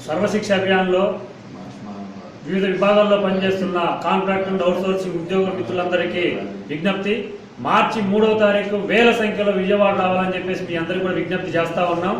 సర్వశిక్ష అభియాన్లో వివిధ విభాగాల్లో పనిచేస్తున్న కాంట్రాక్ట్ అండ్ అవుట్సోర్సింగ్ ఉద్యోగ మిత్రులందరికీ విజ్ఞప్తి. మార్చి 3వ తారీఖు వేల సంఖ్యలో విజయవాడ రావాలని చెప్పేసి మీ అందరికీ కూడా విజ్ఞప్తి చేస్తూ ఉన్నాం.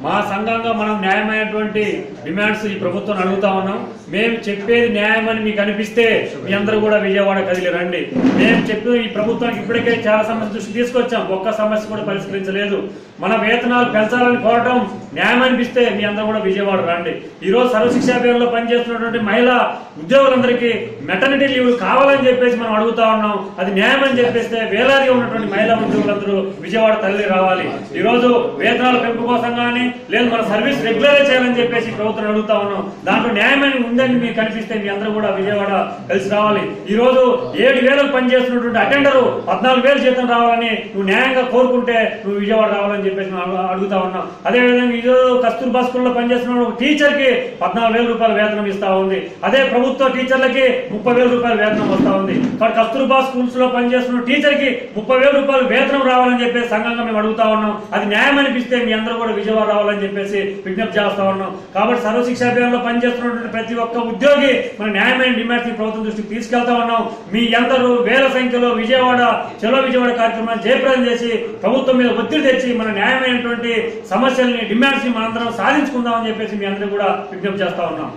మా సంఘంగా మనం న్యాయమైనటువంటి డిమాండ్స్ ఈ ప్రభుత్వం అడుగుతా ఉన్నాం. మేము చెప్పేది న్యాయమని మీకు అనిపిస్తే మీ అందరూ కూడా విజయవాడ కదిలి రండి. మేము చెప్పి ఈ ప్రభుత్వానికి ఇప్పటికే చాలా సమస్య దృష్టి తీసుకొచ్చాం, ఒక్క సమస్య కూడా పరిష్కరించలేదు. మన వేతనాలు పెంచాలని కోరటం న్యాయం అనిపిస్తే మీ అందరూ కూడా విజయవాడ రండి. ఈరోజు సర్వశిక్ష అభియాన్లో పనిచేస్తున్నటువంటి మహిళా ఉద్యోగులందరికీ మెటర్నిటీ లీవ్లు కావాలని చెప్పేసి మనం అడుగుతా ఉన్నాం. అది న్యాయం అని చెప్పేస్తే వేలాదిగా ఉన్నటువంటి మహిళా ఉద్యోగులందరూ విజయవాడ తల్లి రావాలి. ఈరోజు వేతనాల పెంపు కోసం కానీ లేదు మన సర్వీస్ రెగ్యులర్ చేయాలని చెప్పేసి ప్రభుత్వం అడుగుతా ఉన్నాం. దాంట్లో న్యాయమైన ఉందని మీకు కనిపిస్తే మీ అందరూ కూడా విజయవాడ కలిసి రావాలి. ఈ రోజు 7,000 పనిచేస్తున్నటువంటి అటెండరు 14,000 జీతం రావాలని నువ్వు న్యాయంగా కోరుకుంటే నువ్వు విజయవాడ రావాలని చెప్పేసి అడుగుతా ఉన్నాం. అదేవిధంగా ఈరోజు కస్తూర్బా స్కూల్లో పనిచేస్తున్న టీచర్ కి 14,000 రూపాయల వేతనం ఇస్తా ఉంది. అదే ప్రభుత్వ టీచర్లకి 30,000 రూపాయల వేతనం వస్తా ఉంది. కాబట్టి కస్తూర్బా స్కూల్స్ లో పనిచేస్తున్న టీచర్ కి 30,000 రూపాయల వేతనం రావాలని చెప్పేసి సంఘంగా మేము అడుగుతా ఉన్నాం. అది న్యాయం అనిపిస్తే మీ అందరూ కూడా విజయవాడ రావాలని చెప్పేసి విజ్ఞప్తి చేస్తా ఉన్నాం. కాబట్టి సర్వశిక్ష అభియాన్లో పనిచేస్తున్నటువంటి ప్రతి ఒక్క ఉద్యోగి మన న్యాయమైన డిమాండ్స్ ప్రభుత్వం దృష్టికి తీసుకెళ్తా ఉన్నాం. మీ అందరూ వేల సంఖ్యలో విజయవాడ చలో విజయవాడ కార్యక్రమాన్ని జయప్రదం చేసి ప్రభుత్వం మీద ఒత్తిడి తెచ్చి మన న్యాయమైనటువంటి సమస్యల్ని డిమాండ్స్ ని మనందరం సాధించుకుందామని చెప్పేసి మీ అందరూ కూడా విజ్ఞప్తి చేస్తా ఉన్నాం.